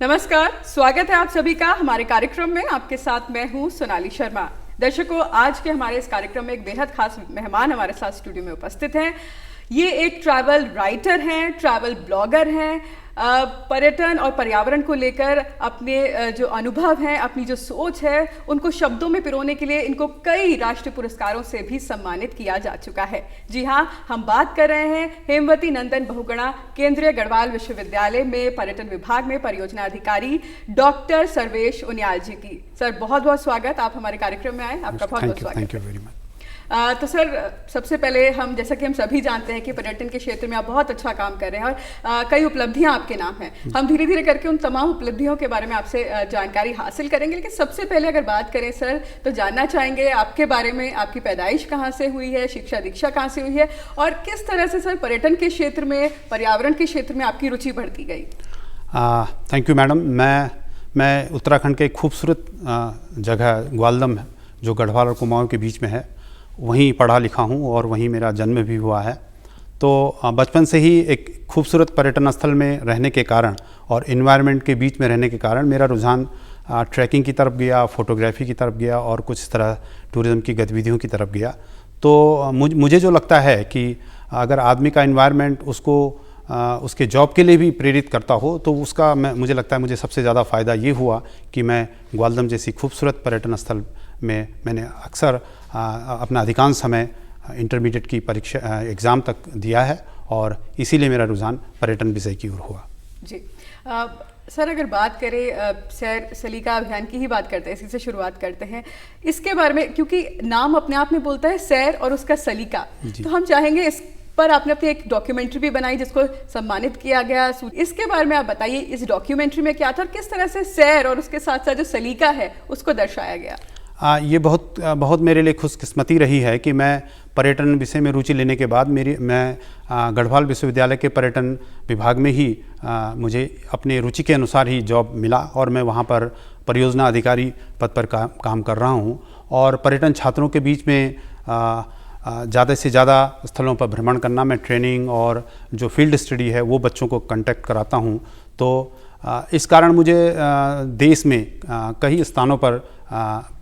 नमस्कार, स्वागत है आप सभी का हमारे कार्यक्रम में। आपके साथ मैं हूं सोनाली शर्मा। दर्शकों, आज के हमारे इस कार्यक्रम में एक बेहद खास मेहमान हमारे साथ स्टूडियो में उपस्थित हैं। ये एक ट्रैवल राइटर हैं, ट्रैवल ब्लॉगर हैं। पर्यटन और पर्यावरण को लेकर अपने जो अनुभव हैं, अपनी जो सोच है, उनको शब्दों में पिरोने के लिए इनको कई राष्ट्रीय पुरस्कारों से भी सम्मानित किया जा चुका है। जी हाँ, हम बात कर रहे हैं हेमवती नंदन बहुगुणा केंद्रीय गढ़वाल विश्वविद्यालय में पर्यटन विभाग में परियोजना अधिकारी डॉक्टर सर्वेश उनियाल जी की। सर, बहुत बहुत स्वागत, आप हमारे कार्यक्रम में आए, आपका बहुत बहुत स्वागत। Thank you very much. तो सर, सबसे पहले हम, जैसा कि हम सभी जानते हैं कि पर्यटन के क्षेत्र में आप बहुत अच्छा काम कर रहे हैं और कई उपलब्धियां आपके नाम हैं। हम धीरे धीरे करके उन तमाम उपलब्धियों के बारे में आपसे जानकारी हासिल करेंगे, लेकिन सबसे पहले अगर बात करें सर, तो जानना चाहेंगे आपके बारे में। आपकी पैदाइश कहाँ से हुई है, शिक्षा दीक्षा कहाँ से हुई है, और किस तरह से सर पर्यटन के क्षेत्र में, पर्यावरण के क्षेत्र में आपकी रुचि बढ़ती गई? Thank you madam. मैं उत्तराखंड के एक खूबसूरत जगह ग्वालदम है, जो गढ़वाल और कुमाऊं के बीच में है, वहीं पढ़ा लिखा हूँ और वहीं मेरा जन्म भी हुआ है। तो बचपन से ही एक खूबसूरत पर्यटन स्थल में रहने के कारण और इन्वायरमेंट के बीच में रहने के कारण मेरा रुझान ट्रैकिंग की तरफ गया, फोटोग्राफी की तरफ गया और कुछ इस तरह टूरिज़्म की गतिविधियों की तरफ गया। तो मुझे जो लगता है कि अगर आदमी का इन्वायरमेंट उसको उसके जॉब के लिए भी प्रेरित करता हो, तो उसका मुझे लगता है मुझे सबसे ज़्यादा फ़ायदा ये हुआ कि मैं ग्वालदम जैसी खूबसूरत पर्यटन स्थल में मैंने अक्सर अपना अधिकांश समय इंटरमीडिएट की परीक्षा एग्ज़ाम तक दिया है और इसीलिए मेरा रुझान पर्यटन विषय की ओर हुआ। जी सर, अगर बात करें सैर सलीका अभियान की ही बात करते हैं, इसी से शुरुआत करते हैं। इसके बारे में, क्योंकि नाम अपने आप में बोलता है सैर और उसका सलीका, तो हम चाहेंगे इस पर आपने अपनी एक डॉक्यूमेंट्री भी बनाई जिसको सम्मानित किया गया। इसके बारे में आप बताइए, इस डॉक्यूमेंट्री में क्या था और किस तरह से सैर और उसके साथ साथ जो सलीका है उसको दर्शाया गया? ये बहुत मेरे लिए खुशकिस्मती रही है कि मैं पर्यटन विषय में रुचि लेने के बाद मैं गढ़वाल विश्वविद्यालय के पर्यटन विभाग में ही मुझे अपने रुचि के अनुसार ही जॉब मिला और मैं वहाँ पर परियोजना अधिकारी पद पर काम कर रहा हूँ। और पर्यटन छात्रों के बीच में ज़्यादा से ज़्यादा स्थलों पर भ्रमण करना, मैं ट्रेनिंग और जो फील्ड स्टडी है वो बच्चों को कंटेक्ट कराता हूँ। तो इस कारण मुझे देश में कई स्थानों पर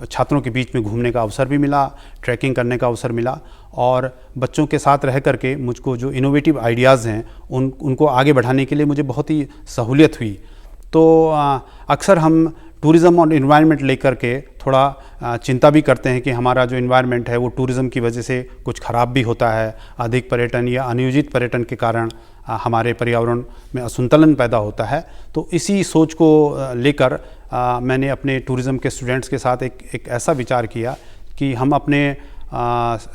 छात्रों के बीच में घूमने का अवसर भी मिला, ट्रैकिंग करने का अवसर मिला और बच्चों के साथ रह करके मुझको जो इनोवेटिव आइडियाज़ हैं उनको आगे बढ़ाने के लिए मुझे बहुत ही सहूलियत हुई। तो अक्सर हम टूरिज़्म और इन्वायरमेंट लेकर के थोड़ा चिंता भी करते हैं कि हमारा जो इन्वायरमेंट है वो टूरिज़्म की वजह से कुछ ख़राब भी होता है। अधिक पर्यटन या अनियोजित पर्यटन के कारण हमारे पर्यावरण में असंतुलन पैदा होता है। तो इसी सोच को लेकर मैंने अपने टूरिज़्म के स्टूडेंट्स के साथ एक ऐसा विचार किया कि हम अपने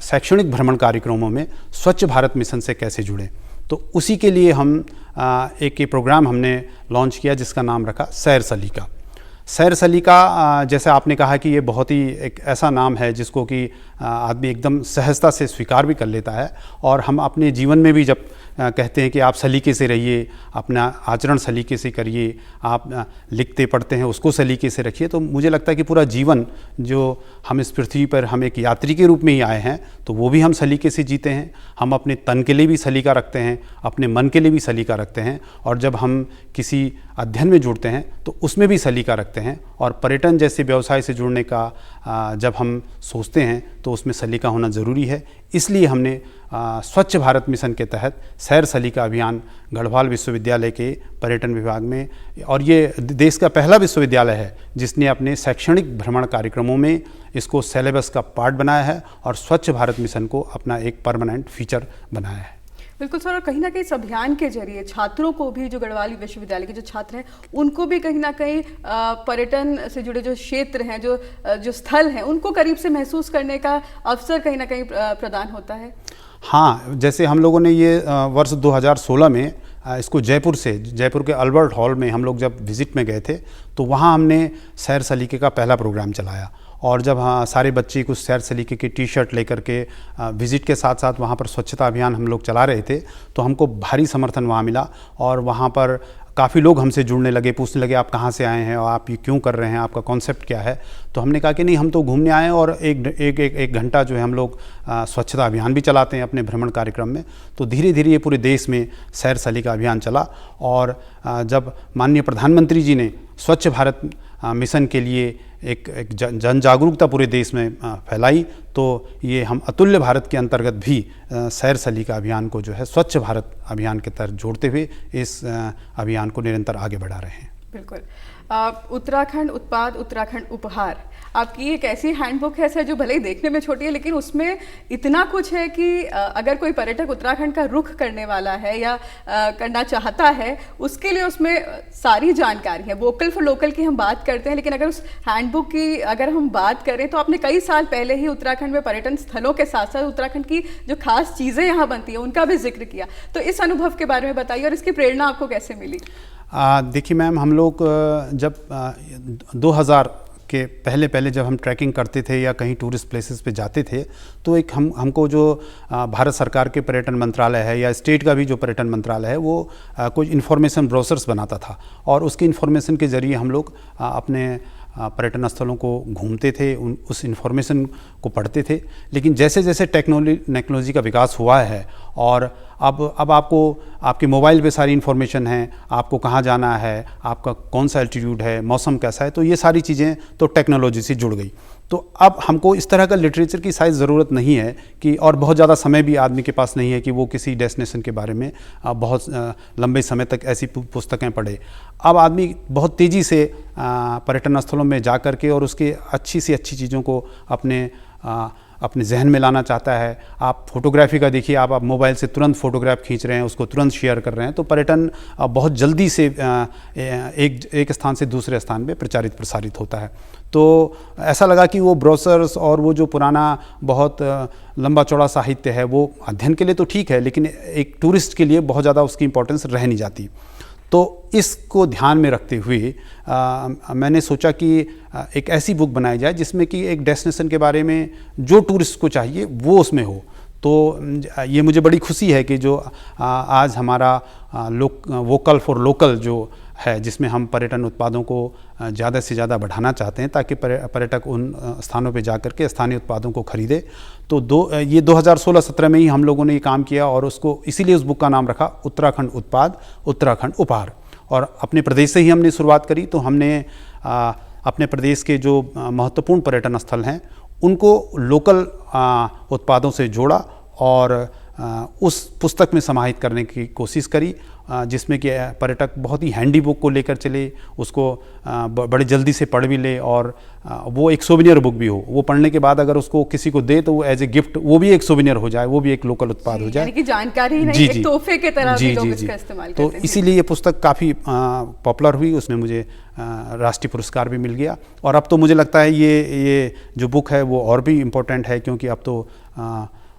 शैक्षणिक भ्रमण कार्यक्रमों में स्वच्छ भारत मिशन से कैसे जुड़ें। तो उसी के लिए हम एक प्रोग्राम हमने लॉन्च किया जिसका नाम रखा सैर सलीका। सैर सलीका, जैसे आपने कहा कि ये बहुत ही एक ऐसा नाम है जिसको कि आदमी एकदम सहजता से स्वीकार भी कर लेता है और हम अपने जीवन में भी जब कहते हैं कि आप सलीके से रहिए, अपना आचरण सलीके से करिए, आप लिखते पढ़ते हैं उसको सलीके से रखिए, तो मुझे लगता है कि पूरा जीवन जो हम इस पृथ्वी पर हम एक यात्री के रूप में ही आए हैं तो वो भी हम सलीके से जीते हैं। हम अपने तन के लिए भी सलीका रखते हैं, अपने मन के लिए भी सलीका रखते हैं और जब हम किसी अध्ययन में जुड़ते हैं तो उसमें भी सलीका रखते हैं। और पर्यटन जैसे व्यवसाय से जुड़ने का जब हम सोचते हैं तो उसमें सलीका होना ज़रूरी है। इसलिए हमने स्वच्छ भारत मिशन के तहत सैर सलीका अभियान गढ़वाल विश्वविद्यालय के पर्यटन विभाग में, और ये देश का पहला विश्वविद्यालय है जिसने अपने शैक्षणिक भ्रमण कार्यक्रमों में इसको सिलेबस का पार्ट बनाया है और स्वच्छ भारत मिशन को अपना एक परमानेंट फीचर बनाया है। बिल्कुल सर, और कहीं ना कहीं इस अभियान के जरिए छात्रों को भी, जो गढ़वाल विश्वविद्यालय के जो छात्र हैं उनको भी कहीं ना कहीं पर्यटन से जुड़े जो क्षेत्र हैं, जो स्थल हैं, उनको करीब से महसूस करने का अवसर कहीं ना कहीं प्रदान होता है। हाँ, जैसे हम लोगों ने ये वर्ष 2016 में इसको जयपुर के अल्बर्ट हॉल में हम लोग जब विज़िट में गए थे तो वहाँ हमने सैर सलीके का पहला प्रोग्राम चलाया और जब सारे बच्चे कुछ सैर सलीके की टी शर्ट लेकर के विज़िट के साथ साथ वहाँ पर स्वच्छता अभियान हम लोग चला रहे थे तो हमको भारी समर्थन वहाँ मिला और वहाँ पर काफ़ी लोग हमसे जुड़ने लगे, पूछने लगे आप कहाँ से आए हैं और आप ये क्यों कर रहे हैं, आपका कॉन्सेप्ट क्या है। तो हमने कहा कि नहीं, हम तो घूमने आए हैं और एक घंटा जो है हम लोग स्वच्छता अभियान भी चलाते हैं अपने भ्रमण कार्यक्रम में। तो धीरे धीरे ये पूरे देश में सैर सैली का अभियान चला और जब माननीय प्रधानमंत्री जी ने स्वच्छ भारत मिशन के लिए एक जन जागरूकता पूरे देश में फैलाई, तो ये हम अतुल्य भारत के अंतर्गत भी सैर सैली का अभियान को जो है स्वच्छ भारत अभियान के तहत जोड़ते हुए इस अभियान को निरंतर आगे बढ़ा रहे हैं। बिल्कुल। उत्तराखंड उत्पाद, उत्तराखंड उपहार, आपकी एक ऐसी हैंडबुक है सर जो भले ही देखने में छोटी है लेकिन उसमें इतना कुछ है कि अगर कोई पर्यटक उत्तराखंड का रुख करने वाला है या करना चाहता है, उसके लिए उसमें सारी जानकारी है। वोकल फॉर लोकल की हम बात करते हैं, लेकिन अगर उस हैंडबुक की अगर हम बात करें तो आपने कई साल पहले ही उत्तराखंड में पर्यटन स्थलों के साथ साथ उत्तराखंड की जो खास चीज़ें यहाँ बनती हैं उनका भी जिक्र किया। तो इस अनुभव के बारे में बताइए और इसकी प्रेरणा आपको कैसे मिली? देखिए मैम, हम लोग जब 2000 के पहले जब हम ट्रैकिंग करते थे या कहीं टूरिस्ट प्लेसेस पे जाते थे, तो एक हमको जो भारत सरकार के पर्यटन मंत्रालय है या स्टेट का भी जो पर्यटन मंत्रालय है वो कुछ इन्फॉर्मेशन ब्रोशर्स बनाता था और उसकी इन्फॉर्मेशन के ज़रिए हम लोग अपने पर्यटन स्थलों को घूमते थे, उस इन्फॉर्मेशन को पढ़ते थे। लेकिन जैसे जैसे टेक्नोलॉजी का विकास हुआ है और अब आपको आपके मोबाइल पे सारी इन्फॉर्मेशन है, आपको कहाँ जाना है, आपका कौन सा एल्टीट्यूड है, मौसम कैसा है, तो ये सारी चीज़ें तो टेक्नोलॉजी से जुड़ गई। तो अब हमको इस तरह का लिटरेचर की साइज़ ज़रूरत नहीं है कि, और बहुत ज़्यादा समय भी आदमी के पास नहीं है कि वो किसी डेस्टिनेशन के बारे में बहुत लंबे समय तक ऐसी पुस्तकें पढ़े। अब आदमी बहुत तेज़ी से पर्यटन स्थलों में जा कर के और उसके अच्छी से अच्छी चीज़ों को अपने जहन में लाना चाहता है। आप फोटोग्राफी का देखिए, आप मोबाइल से तुरंत फ़ोटोग्राफ खींच रहे हैं, उसको तुरंत शेयर कर रहे हैं, तो पर्यटन बहुत जल्दी से एक स्थान से दूसरे स्थान पे प्रचारित प्रसारित होता है। तो ऐसा लगा कि वो ब्रोशर्स और वो जो पुराना बहुत लंबा चौड़ा साहित्य है वो अध्ययन के लिए तो ठीक है, लेकिन एक टूरिस्ट के लिए बहुत ज़्यादा उसकी इम्पोर्टेंस रह नहीं जाती। तो इसको ध्यान में रखते हुए मैंने सोचा कि एक ऐसी बुक बनाई जाए जिसमें कि एक डेस्टिनेशन के बारे में जो टूरिस्ट को चाहिए वो उसमें हो। तो ये मुझे बड़ी खुशी है कि जो आज हमारा वोकल फॉर लोकल जो है, जिसमें हम पर्यटन उत्पादों को ज़्यादा से ज़्यादा बढ़ाना चाहते हैं ताकि पर्यटक उन स्थानों पे जाकर के स्थानीय उत्पादों को खरीदे। तो ये 2016-17 में ही हम लोगों ने ये काम किया और उसको इसीलिए उस बुक का नाम रखा उत्तराखंड उत्पाद, उत्तराखंड उपहार। और अपने प्रदेश से ही हमने शुरुआत करी। तो हमने अपने प्रदेश के जो महत्वपूर्ण पर्यटन स्थल हैं उनको लोकल उत्पादों से जोड़ा और उस पुस्तक में समाहित करने की कोशिश करी, जिसमें कि पर्यटक बहुत ही हैंडी बुक को लेकर चले, उसको बड़े जल्दी से पढ़ भी ले और वो एक सोवेनियर बुक भी हो। वो पढ़ने के बाद अगर उसको किसी को दे तो वो एज ए गिफ्ट वो भी एक सोवेनियर हो जाए, वो भी एक लोकल उत्पाद हो जाए, यानी कि जानकारी ही नहीं, एक तोहफे के तरह भी लोग इसका इस्तेमाल करते हैं। तो इसीलिए ये पुस्तक काफ़ी पॉपुलर हुई, उसमें मुझे राष्ट्रीय पुरस्कार भी मिल गया। और अब तो मुझे लगता है ये जो बुक है वो और भी इम्पोर्टेंट है, क्योंकि अब तो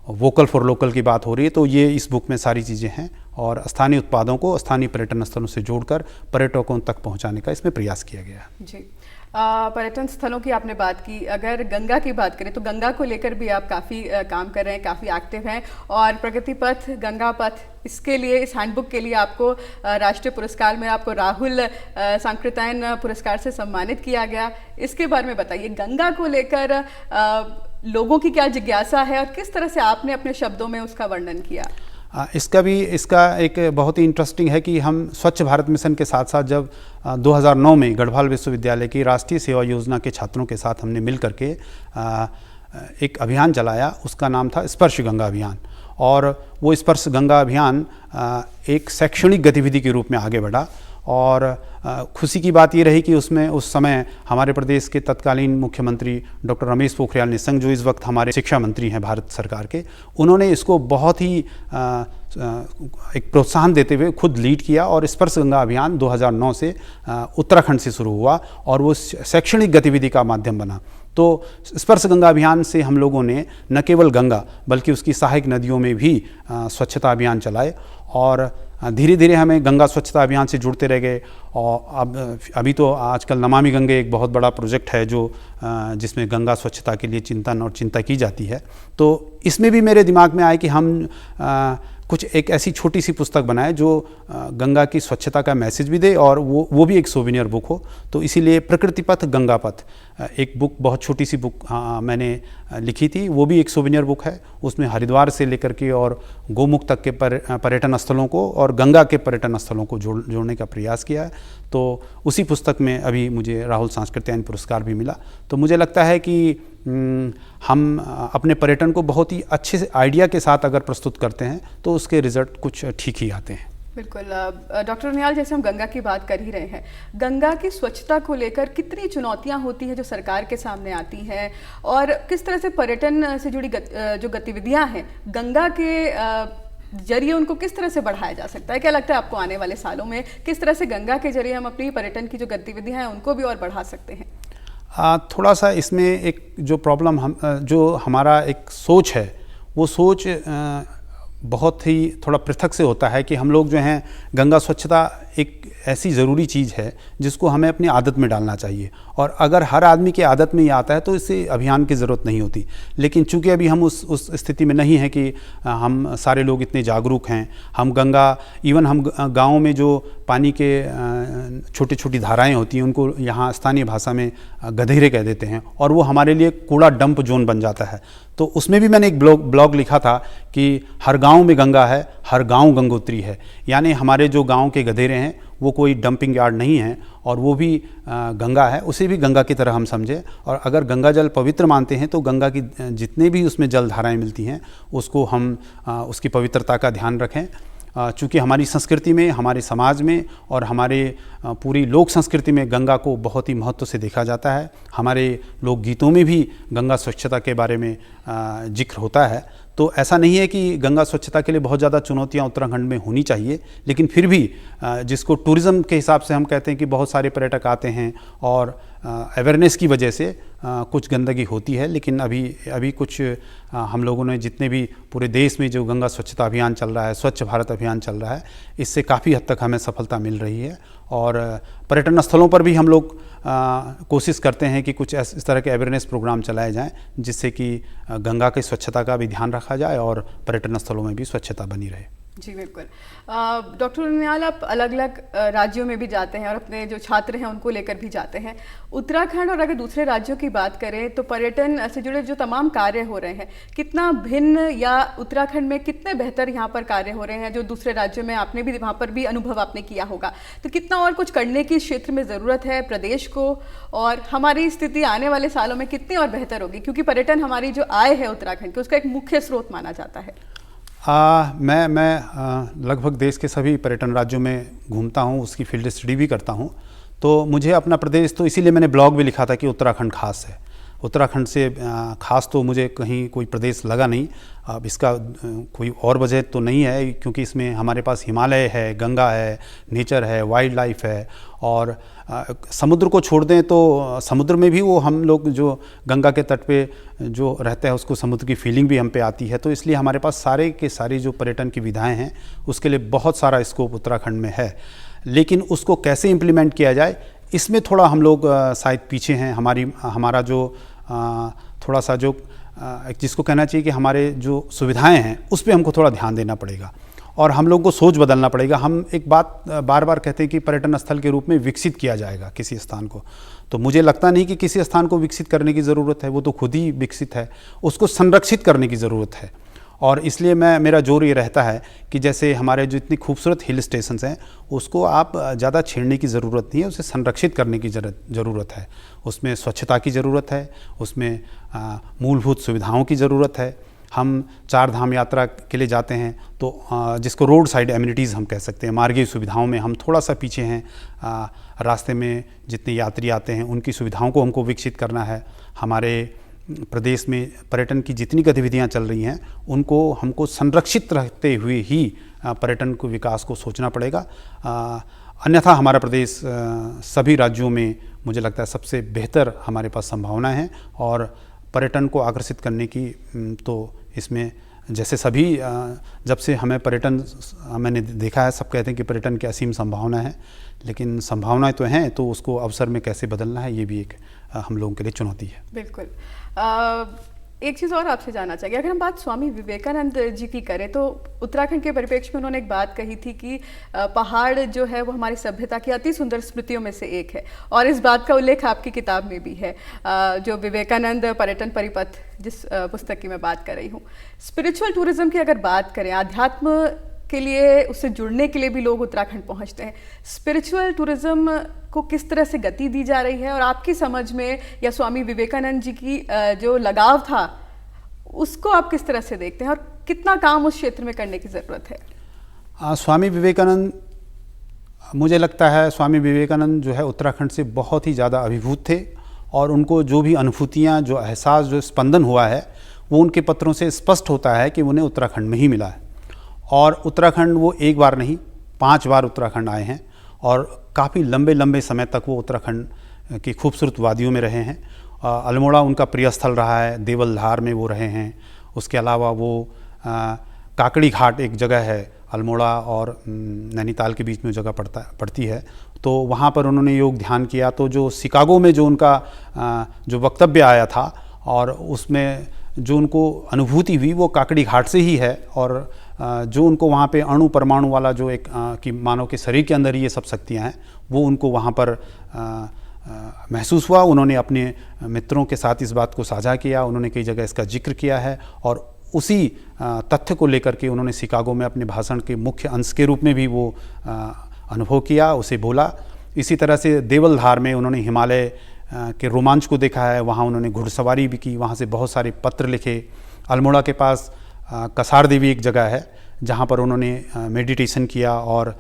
वोकल फॉर लोकल की बात हो रही है। तो ये इस बुक में सारी चीज़ें हैं और स्थानीय उत्पादों को स्थानीय पर्यटन स्थलों से जोड़कर पर्यटकों तक पहुंचाने का इसमें प्रयास किया गया जी। पर्यटन स्थलों की आपने बात की, अगर गंगा की बात करें तो गंगा को लेकर भी आप काफ़ी काम कर रहे हैं, काफ़ी एक्टिव हैं। और प्रगति पथ, गंगा पथ, इसके लिए, इस हैंडबुक के लिए आपको राष्ट्रीय पुरस्कार में आपको राहुल सांकृत्यायन पुरस्कार से सम्मानित किया गया। इसके बारे में बताइए, गंगा को लेकर लोगों की क्या जिज्ञासा है और किस तरह से आपने अपने शब्दों में उसका वर्णन किया? इसका एक बहुत ही इंटरेस्टिंग है कि हम स्वच्छ भारत मिशन के साथ साथ जब 2009 में गढ़वाल विश्वविद्यालय की राष्ट्रीय सेवा योजना के छात्रों के साथ हमने मिल करके एक अभियान चलाया, उसका नाम था स्पर्श गंगा अभियान। और वो स्पर्श गंगा अभियान एक शैक्षणिक गतिविधि के रूप में आगे बढ़ा। और खुशी की बात ये रही कि उसमें उस समय हमारे प्रदेश के तत्कालीन मुख्यमंत्री डॉक्टर रमेश पोखरियाल निशंक, जो इस वक्त हमारे शिक्षा मंत्री हैं भारत सरकार के, उन्होंने इसको बहुत ही एक प्रोत्साहन देते हुए खुद लीड किया। और स्पर्श गंगा अभियान 2009 से उत्तराखंड से शुरू हुआ और वो शैक्षणिक गतिविधि का माध्यम बना। तो स्पर्श गंगा अभियान से हम लोगों ने न केवल गंगा बल्कि उसकी सहायक नदियों में भी स्वच्छता अभियान चलाए और धीरे धीरे हमें गंगा स्वच्छता अभियान से जुड़ते रह गए। और अभी तो आजकल नमामि गंगे एक बहुत बड़ा प्रोजेक्ट है जो जिसमें गंगा स्वच्छता के लिए चिंतन और चिंता की जाती है। तो इसमें भी मेरे दिमाग में आया कि हम कुछ एक ऐसी छोटी सी पुस्तक बनाए जो गंगा की स्वच्छता का मैसेज भी दे और वो भी एक सोवेनियर बुक हो। तो इसीलिए प्रकृति पथ गंगा पथ एक बुक, बहुत छोटी सी बुक मैंने लिखी थी, वो भी एक सोवेनियर बुक है। उसमें हरिद्वार से लेकर के और गोमुख तक के पर्यटन स्थलों को और गंगा के पर्यटन स्थलों को जोड़ने का प्रयास किया है। तो उसी पुस्तक में अभी मुझे राहुल सांस्कृत्यायन पुरस्कार भी मिला। तो मुझे लगता है कि हम अपने पर्यटन को बहुत ही अच्छे से आइडिया के साथ अगर प्रस्तुत करते हैं तो उसके रिजल्ट कुछ ठीक ही आते हैं। बिल्कुल। डॉक्टर उनियाल, जैसे हम गंगा की बात कर ही रहे हैं, गंगा की स्वच्छता को लेकर कितनी चुनौतियां होती हैं जो सरकार के सामने आती हैं, और किस तरह से पर्यटन से जुड़ी जो गतिविधियां हैं गंगा के जरिए उनको किस तरह से बढ़ाया जा सकता है? क्या लगता है आपको आने वाले सालों में किस तरह से गंगा के जरिए हम अपनी पर्यटन की जो गतिविधियां हैं उनको भी और बढ़ा सकते हैं? थोड़ा सा इसमें एक जो प्रॉब्लम जो हमारा एक सोच है, वो सोच बहुत ही थोड़ा पृथक से होता है कि हम लोग जो हैं, गंगा स्वच्छता एक ऐसी ज़रूरी चीज़ है जिसको हमें अपनी आदत में डालना चाहिए, और अगर हर आदमी की आदत में ये आता है तो इससे अभियान की ज़रूरत नहीं होती। लेकिन चूंकि अभी हम उस स्थिति में नहीं हैं कि हम सारे लोग इतने जागरूक हैं। हम गंगा, इवन हम गाँव में जो पानी के छोटी छोटी धाराएं होती हैं उनको यहाँ स्थानीय भाषा में गधेरे कह देते हैं, और वो हमारे लिए कूड़ा डंप जोन बन जाता है। तो उसमें भी मैंने एक ब्लॉग लिखा था कि हर गांव में गंगा है, हर गांव गंगोत्री है। यानी हमारे जो गांव के गधेरे हैं वो कोई डंपिंग यार्ड नहीं है, और वो भी गंगा है, उसे भी गंगा की तरह हम समझें। और अगर गंगा जल पवित्र मानते हैं तो गंगा की जितने भी उसमें जल धाराएँ मिलती हैं उसको हम उसकी पवित्रता का ध्यान रखें। चूँकि हमारी संस्कृति में, हमारे समाज में और हमारे पूरी लोक संस्कृति में गंगा को बहुत ही महत्व से देखा जाता है। हमारे लोकगीतों में भी गंगा स्वच्छता के बारे में जिक्र होता है। तो ऐसा नहीं है कि गंगा स्वच्छता के लिए बहुत ज़्यादा चुनौतियां उत्तराखंड में होनी चाहिए, लेकिन फिर भी जिसको टूरिज़्म के हिसाब से हम कहते हैं कि बहुत सारे पर्यटक आते हैं और अवेयरनेस की वजह से कुछ गंदगी होती है। लेकिन अभी कुछ हम लोगों ने जितने भी पूरे देश में जो गंगा स्वच्छता अभियान चल रहा है, स्वच्छ भारत अभियान चल रहा है, इससे काफ़ी हद तक हमें सफलता मिल रही है। और पर्यटन स्थलों पर भी हम लोग कोशिश करते हैं कि कुछ इस तरह के अवेयरनेस प्रोग्राम चलाए जाएं जिससे कि गंगा की स्वच्छता का भी ध्यान रखा जाए और पर्यटन स्थलों में भी स्वच्छता बनी रहे। जी बिल्कुल। डॉक्टर उनियाल, आप अलग अलग राज्यों में भी जाते हैं और अपने जो छात्र हैं उनको लेकर भी जाते हैं। उत्तराखंड और अगर दूसरे राज्यों की बात करें तो पर्यटन से जुड़े जो तमाम कार्य हो रहे हैं, कितना भिन्न या उत्तराखंड में कितने बेहतर यहाँ पर कार्य हो रहे हैं जो दूसरे राज्यों में आपने भी वहाँ पर भी अनुभव आपने किया होगा, तो कितना और कुछ करने की इस क्षेत्र में ज़रूरत है प्रदेश को, और हमारी स्थिति आने वाले सालों में कितनी और बेहतर होगी? क्योंकि पर्यटन हमारी जो आय है उत्तराखंड की उसका एक मुख्य स्रोत माना जाता है। मैं लगभग देश के सभी पर्यटन राज्यों में घूमता हूँ, उसकी फील्ड स्टडी भी करता हूँ। तो मुझे अपना प्रदेश, तो इसीलिए मैंने ब्लॉग भी लिखा था कि उत्तराखंड खास है। उत्तराखंड से खास तो मुझे कहीं कोई प्रदेश लगा नहीं। अब इसका कोई और वजह तो नहीं है, क्योंकि इसमें हमारे पास हिमालय है, गंगा है, नेचर है, वाइल्ड लाइफ है, और समुद्र को छोड़ दें तो समुद्र में भी वो हम लोग जो गंगा के तट पे जो रहते हैं उसको समुद्र की फीलिंग भी हम पे आती है। तो इसलिए हमारे पास सारे के सारी जो पर्यटन की विधाएं हैं उसके लिए बहुत सारा स्कोप उत्तराखंड में है। लेकिन उसको कैसे इम्प्लीमेंट किया जाए, इसमें थोड़ा हम लोग शायद पीछे हैं। हमारा जो थोड़ा सा जो जिसको कहना चाहिए कि हमारे जो सुविधाएं हैं उस पर हमको थोड़ा ध्यान देना पड़ेगा और हम लोगों को सोच बदलना पड़ेगा। हम एक बात बार बार कहते हैं कि पर्यटन स्थल के रूप में विकसित किया जाएगा किसी स्थान को, तो मुझे लगता नहीं कि किसी स्थान को विकसित करने की ज़रूरत है, वो तो खुद ही विकसित है। उसको संरक्षित करने की ज़रूरत है। और इसलिए मेरा जोर ये रहता है कि जैसे हमारे जो इतनी खूबसूरत हिल स्टेशंस हैं उसको आप ज़्यादा छेड़ने की ज़रूरत नहीं है, उसे संरक्षित करने की ज़रूरत है। उसमें स्वच्छता की ज़रूरत है, उसमें मूलभूत सुविधाओं की ज़रूरत है। हम 4 धाम यात्रा के लिए जाते हैं तो जिसको रोड साइड एमिनिटीज़ हम कह सकते हैं, मार्गीय सुविधाओं में हम थोड़ा सा पीछे हैं। रास्ते में जितने यात्री आते हैं उनकी सुविधाओं को हमको विकसित करना है। हमारे प्रदेश में पर्यटन की जितनी गतिविधियां चल रही हैं उनको हमको संरक्षित रखते हुए ही पर्यटन को विकास को सोचना पड़ेगा। अन्यथा हमारा प्रदेश सभी राज्यों में मुझे लगता है सबसे बेहतर हमारे पास संभावनाएं हैं। और पर्यटन को आकर्षित करने की तो इसमें जैसे सभी जब से हमें पर्यटन मैंने देखा है, सब कहते हैं कि पर्यटन की असीम संभावना है, लेकिन संभावनाएं तो हैं, तो उसको अवसर में कैसे बदलना है ये भी एक हम लोगों के लिए चुनौती है। बिल्कुल। एक चीज़ और आपसे जानना चाहिए, अगर हम बात स्वामी विवेकानंद जी की करें तो उत्तराखंड के परिप्रेक्ष्य में उन्होंने एक बात कही थी कि पहाड़ जो है वो हमारी सभ्यता की अति सुंदर स्मृतियों में से एक है, और इस बात का उल्लेख आपकी किताब में भी है, जो विवेकानंद पर्यटन परिपथ जिस पुस्तक की मैं बात कर रही हूँ। स्पिरिचुअल टूरिज्म की अगर बात करें, आध्यात्म के लिए, उससे जुड़ने के लिए भी लोग उत्तराखंड पहुंचते हैं। स्पिरिचुअल टूरिज्म को किस तरह से गति दी जा रही है, और आपकी समझ में या स्वामी विवेकानंद जी की जो लगाव था उसको आप किस तरह से देखते हैं, और कितना काम उस क्षेत्र में करने की ज़रूरत है? स्वामी विवेकानंद, मुझे लगता है स्वामी विवेकानंद जो है उत्तराखंड से बहुत ही ज़्यादा अभिभूत थे, और उनको जो भी अनुभूतियाँ, जो एहसास, जो स्पंदन हुआ है वो उनके पत्रों से स्पष्ट होता है कि उन्हें उत्तराखंड में ही मिला है। और उत्तराखंड वो एक बार नहीं 5 बार उत्तराखंड आए हैं, और काफ़ी लंबे लंबे समय तक वो उत्तराखंड की खूबसूरत वादियों में रहे हैं। अल्मोड़ा उनका प्रिय स्थल रहा है, देवलधार में वो रहे हैं। उसके अलावा वो काकड़ी घाट एक जगह है, अल्मोड़ा और नैनीताल के बीच में जगह पड़ती है, तो वहाँ पर उन्होंने योग ध्यान किया। तो जो शिकागो में जो उनका जो वक्तव्य आया था, और उसमें जो उनको अनुभूति हुई वो काकड़ी घाट से ही है, और जो उनको वहाँ पे अणु परमाणु वाला जो एक कि मानव के शरीर के अंदर ये सब शक्तियाँ हैं, वो उनको वहाँ पर महसूस हुआ। उन्होंने अपने मित्रों के साथ इस बात को साझा किया, उन्होंने कई जगह इसका जिक्र किया है, और उसी तथ्य को लेकर के उन्होंने शिकागो में अपने भाषण के मुख्य अंश के रूप में भी वो अनुभव किया, उसे बोला। इसी तरह से देवलधार में उन्होंने हिमालय के रोमांच को देखा है, वहाँ उन्होंने घुड़सवारी भी की, वहाँ से बहुत सारे पत्र लिखे। अल्मोड़ा के पास कसार देवी एक जगह है जहाँ पर उन्होंने मेडिटेशन किया, और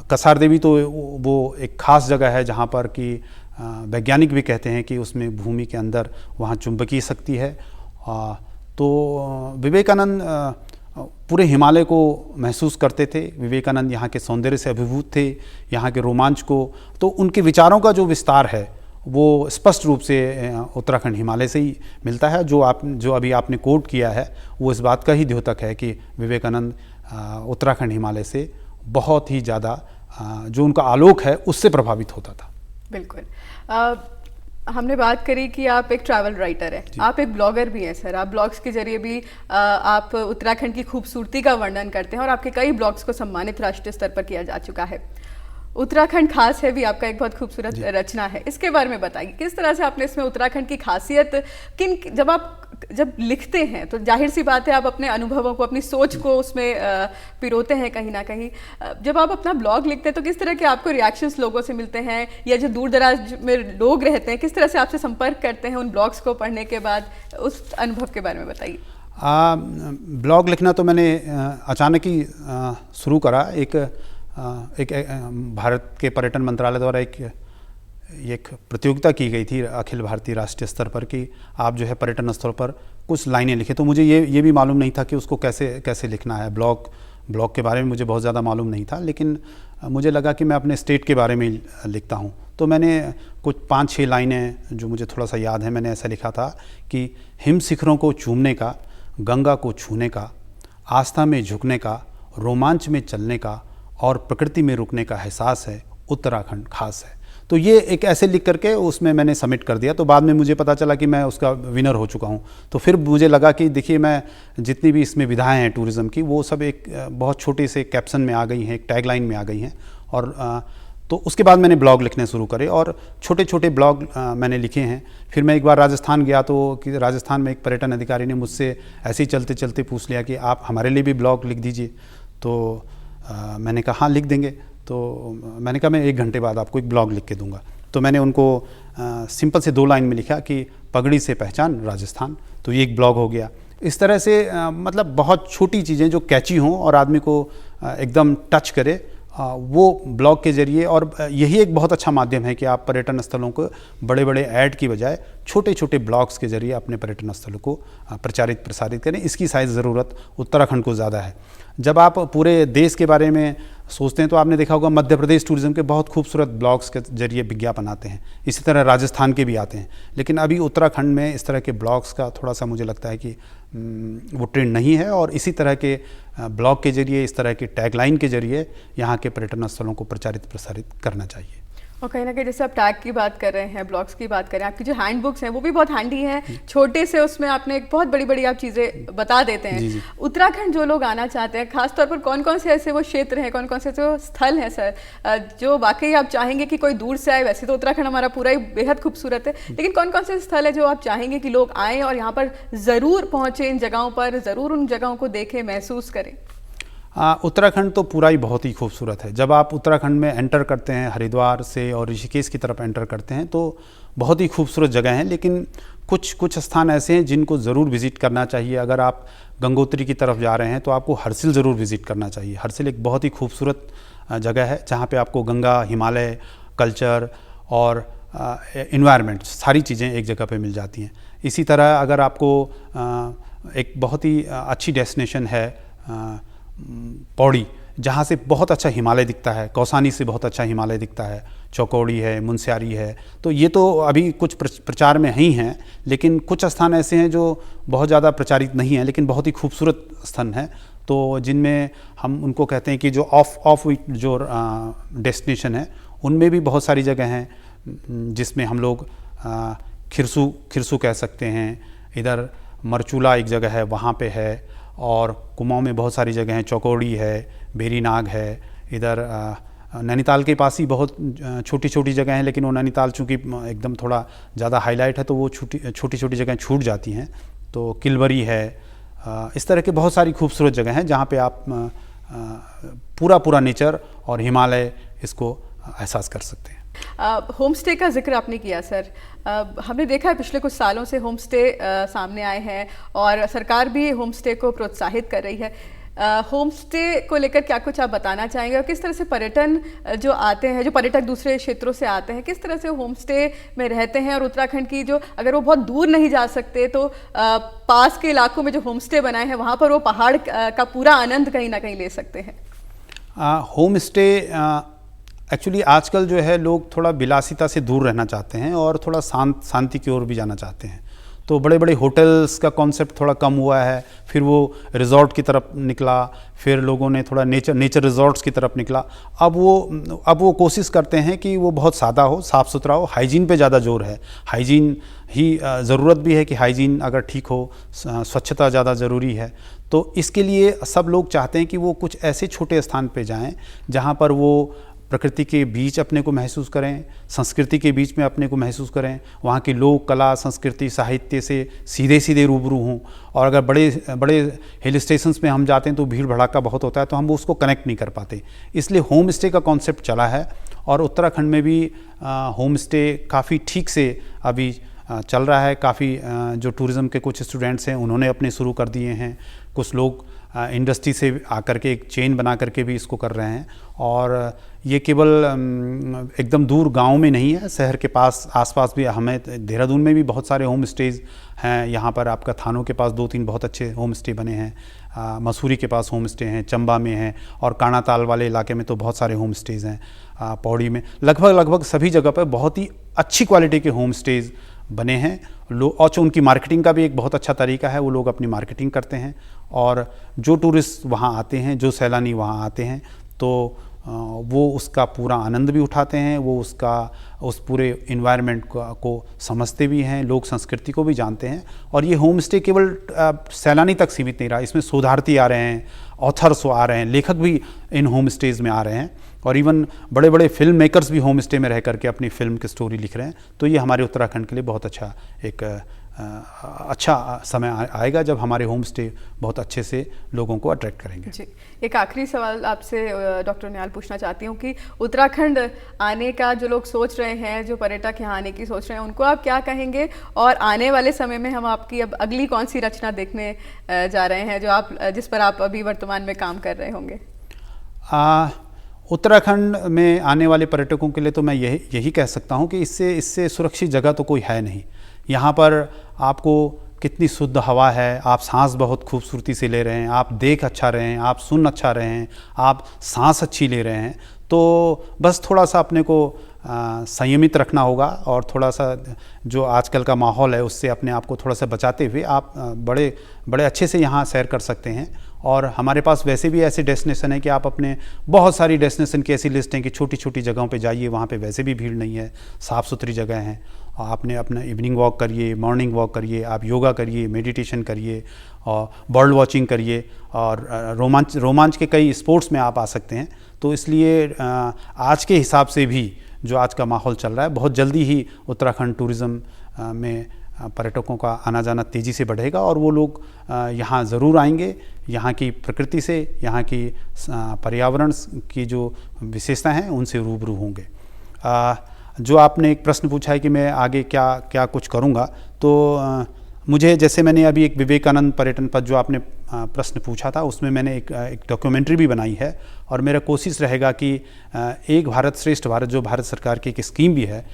कसार देवी तो वो एक ख़ास जगह है जहाँ पर कि वैज्ञानिक भी कहते हैं कि उसमें भूमि के अंदर वहाँ चुंबकीय शक्ति है। तो विवेकानंद पूरे हिमालय को महसूस करते थे। विवेकानंद यहाँ के सौंदर्य से अभिभूत थे, यहाँ के रोमांच को, तो उनके विचारों का जो विस्तार है वो स्पष्ट रूप से उत्तराखंड हिमालय से ही मिलता है। जो अभी आपने कोट किया है वो इस बात का ही द्योतक है कि विवेकानंद उत्तराखंड हिमालय से बहुत ही ज़्यादा जो उनका आलोक है उससे प्रभावित होता था। बिल्कुल। हमने बात करी कि आप एक ट्रैवल राइटर हैं, आप एक ब्लॉगर भी हैं सर। आप ब्लॉग्स के जरिए भी आप उत्तराखंड की खूबसूरती का वर्णन करते हैं, और आपके कई ब्लॉग्स को सम्मानित राष्ट्रीय स्तर पर किया जा चुका है। उत्तराखंड खास है भी आपका एक बहुत खूबसूरत रचना है, इसके बारे में बताइए किस तरह से आपने इसमें उत्तराखंड की खासियत जब लिखते हैं तो जाहिर सी बात है आप अपने अनुभवों को, अपनी सोच को उसमें पिरोते हैं कहीं ना कहीं। जब आप अपना ब्लॉग लिखते हैं तो किस तरह के आपको रिएक्शंस लोगों से मिलते हैं, या जो दूर दराज में लोग रहते हैं किस तरह से आपसे संपर्क करते हैं उन ब्लॉग्स को पढ़ने के बाद? उस अनुभव के बारे में बताइए। ब्लॉग लिखना तो मैंने अचानक ही शुरू करा। एक भारत के पर्यटन मंत्रालय द्वारा एक प्रतियोगिता की गई थी अखिल भारतीय राष्ट्रीय स्तर पर कि आप जो है पर्यटन स्थल पर कुछ लाइनें लिखें। तो मुझे ये भी मालूम नहीं था कि उसको कैसे लिखना है। ब्लॉग के बारे में मुझे बहुत ज़्यादा मालूम नहीं था, लेकिन मुझे लगा कि मैं अपने स्टेट के बारे में लिखता हूँ। तो मैंने कुछ 5-6 लाइनें जो मुझे थोड़ा सा याद है, मैंने ऐसा लिखा था कि हिम शिखरों को चूमने का, गंगा को छूने का, आस्था में झुकने का, रोमांच में चलने का और प्रकृति में रुकने का एहसास है, उत्तराखंड खास है। तो ये एक ऐसे लिख करके उसमें मैंने सबमिट कर दिया। तो बाद में मुझे पता चला कि मैं उसका विनर हो चुका हूँ। तो फिर मुझे लगा कि देखिए, मैं जितनी भी इसमें विधाएं हैं टूरिज़्म की, वो सब एक बहुत छोटे से कैप्शन में आ गई हैं, एक टैगलाइन में आ गई हैं। और तो उसके बाद मैंने ब्लॉग लिखने शुरू करे और छोटे छोटे ब्लॉग मैंने लिखे हैं। फिर मैं एक बार राजस्थान गया तो कि राजस्थान में एक पर्यटन अधिकारी ने मुझसे ऐसे ही चलते चलते पूछ लिया कि आप हमारे लिए भी ब्लॉग लिख दीजिए। तो मैंने कहा हाँ लिख देंगे। तो मैंने कहा मैं 1 घंटे बाद आपको एक ब्लॉग लिख के दूंगा। तो मैंने उनको सिंपल से 2 लाइन में लिखा कि पगड़ी से पहचान राजस्थान। तो ये एक ब्लॉग हो गया। इस तरह से मतलब बहुत छोटी चीज़ें जो कैची हों और आदमी को एकदम टच करे, वो ब्लॉग के जरिए। और यही एक बहुत अच्छा माध्यम है कि आप पर्यटन स्थलों को बड़े बड़े ऐड की बजाय छोटे छोटे ब्लॉग्स के जरिए अपने पर्यटन स्थलों को प्रचारित प्रसारित करें। इसकी शायद ज़रूरत उत्तराखंड को ज़्यादा है। जब आप पूरे देश के बारे में सोचते हैं तो आपने देखा होगा मध्य प्रदेश टूरिज़्म के बहुत खूबसूरत ब्लॉग्स के जरिए विज्ञापन आते हैं, इसी तरह राजस्थान के भी आते हैं। लेकिन अभी उत्तराखंड में इस तरह के ब्लॉग्स का थोड़ा सा मुझे लगता है कि वो ट्रेंड नहीं है। और इसी तरह के ब्लॉग के जरिए, इस तरह के टैगलाइन के जरिए यहाँ के पर्यटन स्थलों को प्रचारित प्रसारित करना चाहिए। और कहीं ना कहीं जैसे आप टैग की बात कर रहे हैं, ब्लॉग्स की बात कर रहे हैं, आपकी जो हैंड बुक्स हैं वो भी बहुत हैंडी हैं, छोटे से उसमें आपने एक बहुत बड़ी बड़ी आप चीज़ें बता देते हैं। जी। उत्तराखंड जो लोग आना चाहते हैं, खासतौर पर कौन कौन से ऐसे वो क्षेत्र हैं, कौन कौन से जो स्थल हैं सर, जो वाकई आप चाहेंगे कि कोई दूर से आए? वैसे तो उत्तराखंड हमारा पूरा ही बेहद खूबसूरत है, लेकिन कौन कौन से स्थल है जो आप चाहेंगे कि लोग आएँ और यहाँ पर ज़रूर पहुँचे, इन जगहों पर ज़रूर उन जगहों को देखें, महसूस करें? उत्तराखंड तो पूरा ही बहुत ही खूबसूरत है। जब आप उत्तराखंड में एंटर करते हैं हरिद्वार से और ऋषिकेश की तरफ एंटर करते हैं तो बहुत ही खूबसूरत जगह हैं, लेकिन कुछ स्थान ऐसे हैं जिनको ज़रूर विज़िट करना चाहिए। अगर आप गंगोत्री की तरफ जा रहे हैं तो आपको हर्सिल ज़रूर विज़िट करना चाहिए। हर्सिल एक बहुत ही खूबसूरत जगह है जहाँ पे आपको गंगा, हिमालय, कल्चर और इन्वायरमेंट सारी चीज़ें एक जगह पे मिल जाती हैं। इसी तरह अगर आपको एक बहुत ही अच्छी डेस्टिनेशन है पौड़ी, जहाँ से बहुत अच्छा हिमालय दिखता है, कौसानी से बहुत अच्छा हिमालय दिखता है, चौकौड़ी है, मुनस्यारी है। तो ये तो अभी कुछ प्रचार में ही हैं, लेकिन कुछ स्थान ऐसे हैं जो बहुत ज़्यादा प्रचारित नहीं हैं लेकिन बहुत ही खूबसूरत स्थान हैं, तो जिनमें हम उनको कहते हैं कि जो ऑफ वीक जो डेस्टिनेशन है उनमें भी बहुत सारी जगह हैं, जिसमें हम लोग खिरसू कह सकते हैं, इधर मरचूला एक जगह है वहाँ पे है, और कुमाऊं में बहुत सारी जगह हैं, चौकौड़ी है, बेरीनाग है, इधर नैनीताल के पास ही बहुत छोटी छोटी जगह हैं, लेकिन वो नैनीताल चूँकि एकदम थोड़ा ज़्यादा हाईलाइट है तो वो छोटी छोटी जगह छूट जाती हैं। तो किलवरी है, इस तरह के बहुत सारी खूबसूरत जगह हैं जहाँ पे आप पूरा नेचर और हिमालय इसको एहसास कर सकते हैं। होम स्टे का जिक्र आपने किया सर, हमने देखा है पिछले कुछ सालों से होम स्टे सामने आए हैं और सरकार भी होम स्टे को प्रोत्साहित कर रही है। होम स्टे को लेकर क्या कुछ आप बताना चाहेंगे और किस तरह से पर्यटन जो आते हैं, जो पर्यटक दूसरे क्षेत्रों से आते हैं, किस तरह से होम स्टे में रहते हैं, और उत्तराखंड की जो अगर वो बहुत दूर नहीं जा सकते तो पास के इलाकों में जो होम स्टे बनाए हैं वहाँ पर वो पहाड़ का पूरा आनंद कहीं ना कहीं ले सकते हैं? होम स्टे एक्चुअली आजकल जो है लोग थोड़ा विलासिता से दूर रहना चाहते हैं और थोड़ा शांति की ओर भी जाना चाहते हैं, तो बड़े बड़े होटल्स का कॉन्सेप्ट थोड़ा कम हुआ है, फिर वो रिजॉर्ट की तरफ निकला, फिर लोगों ने थोड़ा नेचर रिजॉर्ट्स की तरफ निकला। अब वो कोशिश करते हैं कि वो बहुत सादा हो, साफ़ सुथरा हो, हाइजीन पे ज़्यादा जोर है। हाइजीन ही ज़रूरत भी है कि हाइजीन अगर ठीक हो, स्वच्छता ज़्यादा ज़रूरी है। तो इसके लिए सब लोग चाहते हैं कि वो कुछ ऐसे छोटे स्थान पे जाएं जहाँ पर वो प्रकृति के बीच अपने को महसूस करें, संस्कृति के बीच में अपने को महसूस करें, वहाँ की लोक कला, संस्कृति, साहित्य से सीधे रूबरू हों। और अगर बड़े हिल स्टेशंस में हम जाते हैं तो भीड़ भड़ाका बहुत होता है, तो हम उसको कनेक्ट नहीं कर पाते। इसलिए होम स्टे का कॉन्सेप्ट चला है और उत्तराखंड में भी होम स्टे काफ़ी ठीक से अभी चल रहा है। काफ़ी जो टूरिज़्म के कुछ स्टूडेंट्स हैं उन्होंने अपने शुरू कर दिए हैं, कुछ लोग इंडस्ट्री से आकर के एक चेन बना करके भी इसको कर रहे हैं। और ये केवल एकदम दूर गांव में नहीं है, शहर के पास आसपास भी, हमें देहरादून में भी बहुत सारे होम स्टेज़ हैं। यहाँ पर आपका थानों के पास 2-3 बहुत अच्छे होम स्टे बने हैं, मसूरी के पास होम स्टे हैं, चंबा में हैं, और कानाताल वाले इलाके में तो बहुत सारे होम स्टेज़ हैं। पौड़ी में लगभग सभी जगह पर बहुत ही अच्छी क्वालिटी के होम स्टेज़ बने हैं। और उनकी मार्केटिंग का भी एक बहुत अच्छा तरीका है, वो लोग अपनी मार्केटिंग करते हैं और जो टूरिस्ट वहाँ आते हैं, जो सैलानी वहाँ आते हैं, तो वो उसका पूरा आनंद भी उठाते हैं, वो उस पूरे इन्वायरमेंट को समझते भी हैं, लोक संस्कृति को भी जानते हैं। और ये होम स्टे केवल सैलानी तक सीमित नहीं रहा, इसमें शोधार्थी आ रहे हैं, ऑथर्स आ रहे हैं, लेखक भी इन होम स्टेज़ में आ रहे हैं, और इवन बड़े बड़े फिल्म मेकर्स भी होम स्टे में रह करके अपनी फिल्म की स्टोरी लिख रहे हैं। तो ये हमारे उत्तराखंड के लिए बहुत अच्छा एक अच्छा समय आएगा जब हमारे होम स्टे बहुत अच्छे से लोगों को अट्रैक्ट करेंगे। जी, एक आखिरी सवाल आपसे डॉक्टर निहाल पूछना चाहती हूँ कि उत्तराखंड आने का जो लोग सोच रहे हैं, जो पर्यटक यहाँ आने की सोच रहे हैं, उनको आप क्या कहेंगे, और आने वाले समय में हम आपकी अब अगली कौन सी रचना देखने जा रहे हैं जिस पर आप अभी वर्तमान में काम कर रहे होंगे? उत्तराखंड में आने वाले पर्यटकों के लिए तो मैं यही कह सकता हूँ कि इससे सुरक्षित जगह तो कोई है नहीं। यहाँ पर आपको कितनी शुद्ध हवा है, आप सांस बहुत खूबसूरती से ले रहे हैं, आप देख अच्छा रहे हैं, आप सुन अच्छा रहे हैं, आप सांस अच्छी ले रहे हैं। तो बस थोड़ा सा अपने को संयमित रखना होगा, और थोड़ा सा जो आजकल का माहौल है उससे अपने आप को थोड़ा सा बचाते हुए आप बड़े अच्छे से यहाँ सैर कर सकते हैं। और हमारे पास वैसे भी ऐसे डेस्टिनेशन है कि आप अपने बहुत सारी डेस्टिनेशन की ऐसी लिस्ट हैं कि छोटी छोटी जगहों पे जाइए, वहाँ पे वैसे भी भीड़ नहीं है, साफ़ सुथरी जगह हैं। आपने अपना इवनिंग वॉक करिए, मॉर्निंग वॉक करिए, आप योगा करिए, मेडिटेशन करिए और बर्ड वॉचिंग करिए और रोमांच के कई स्पोर्ट्स में आप आ सकते हैं। तो इसलिए आज के हिसाब से भी जो आज का माहौल चल रहा है, बहुत जल्दी ही उत्तराखंड टूरिज़्म में पर्यटकों का आना जाना तेज़ी से बढ़ेगा और वो लोग यहाँ ज़रूर आएंगे। यहाँ की प्रकृति से, यहाँ की पर्यावरण की जो विशेषता हैं उनसे रूबरू होंगे। जो आपने एक प्रश्न पूछा है कि मैं आगे क्या क्या कुछ करूँगा, तो मुझे, जैसे मैंने अभी एक विवेकानंद पर्यटन पथ जो आपने प्रश्न पूछा था, उसमें मैंने एक डॉक्यूमेंट्री भी बनाई है और मेरा कोशिश रहेगा कि एक भारत श्रेष्ठ भारत जो भारत सरकार की एक स्कीम भी है,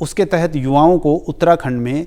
उसके तहत युवाओं को उत्तराखंड में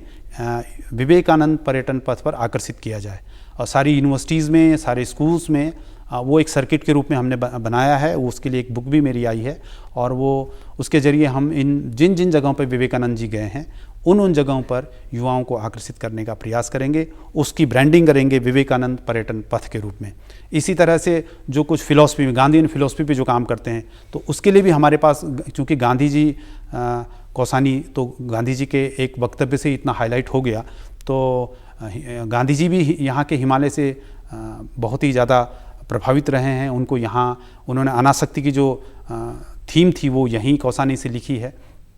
विवेकानंद पर्यटन पथ पर आकर्षित किया जाए और सारी यूनिवर्सिटीज़ में, सारे स्कूल्स में वो एक सर्किट के रूप में हमने बनाया है। उसके लिए एक बुक भी मेरी आई है और वो उसके ज़रिए हम जिन जिन जगहों पर विवेकानंद जी गए हैं उन जगहों पर युवाओं को आकर्षित करने का प्रयास करेंगे, उसकी ब्रांडिंग करेंगे विवेकानंद पर्यटन पथ के रूप में। इसी तरह से जो कुछ फिलॉसफी में, गांधीयन फिलॉसफी पे जो काम करते हैं, तो उसके लिए भी हमारे पास, चूँकि गांधी जी कौसानी, तो गांधी जी के एक वक्तव्य से इतना हाईलाइट हो गया, तो गांधी जी भी यहाँ के हिमालय से बहुत ही ज़्यादा प्रभावित रहे हैं। उनको यहाँ उन्होंने अनासक्ति की जो थीम थी वो यहीं कौसानी से लिखी है।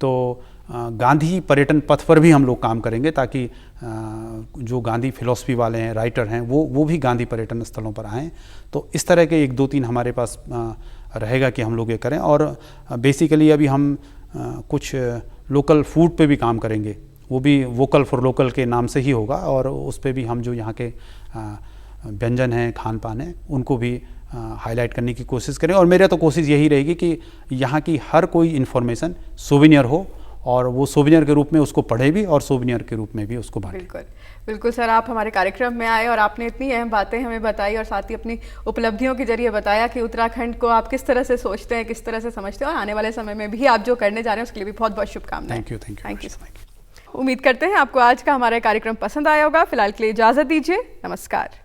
तो गांधी पर्यटन पथ पर भी हम लोग काम करेंगे ताकि जो गांधी फिलॉसफी वाले हैं, राइटर हैं, वो भी गांधी पर्यटन स्थलों पर आएँ। तो इस तरह के 1-2-3 हमारे पास रहेगा कि हम लोग ये करें। और बेसिकली अभी हम कुछ लोकल फूड पे भी काम करेंगे, वो भी वोकल फॉर लोकल के नाम से ही होगा और उस पे भी हम जो यहाँ के व्यंजन हैं, खान पान हैं, उनको भी हाईलाइट करने की कोशिश करें। और मेरा तो कोशिश यही रहेगी कि यहाँ की हर कोई इन्फॉर्मेशन सोवेनियर हो और वो सोवेनियर के रूप में उसको पढ़े भी और सोवेनियर के रूप में भी उसको बांटे। बिल्कुल बिल्कुल सर, आप हमारे कार्यक्रम में आए और आपने इतनी अहम बातें हमें बताई और साथ ही अपनी उपलब्धियों के जरिए बताया कि उत्तराखंड को आप किस तरह से सोचते हैं, किस तरह से समझते हैं और आने वाले समय में भी आप जो करने जा रहे हैं उसके लिए भी बहुत बहुत शुभकामनाएं। Thank you. उम्मीद करते हैं आपको आज का हमारा कार्यक्रम पसंद आया होगा। फिलहाल के लिए इजाज़त दीजिए, नमस्कार।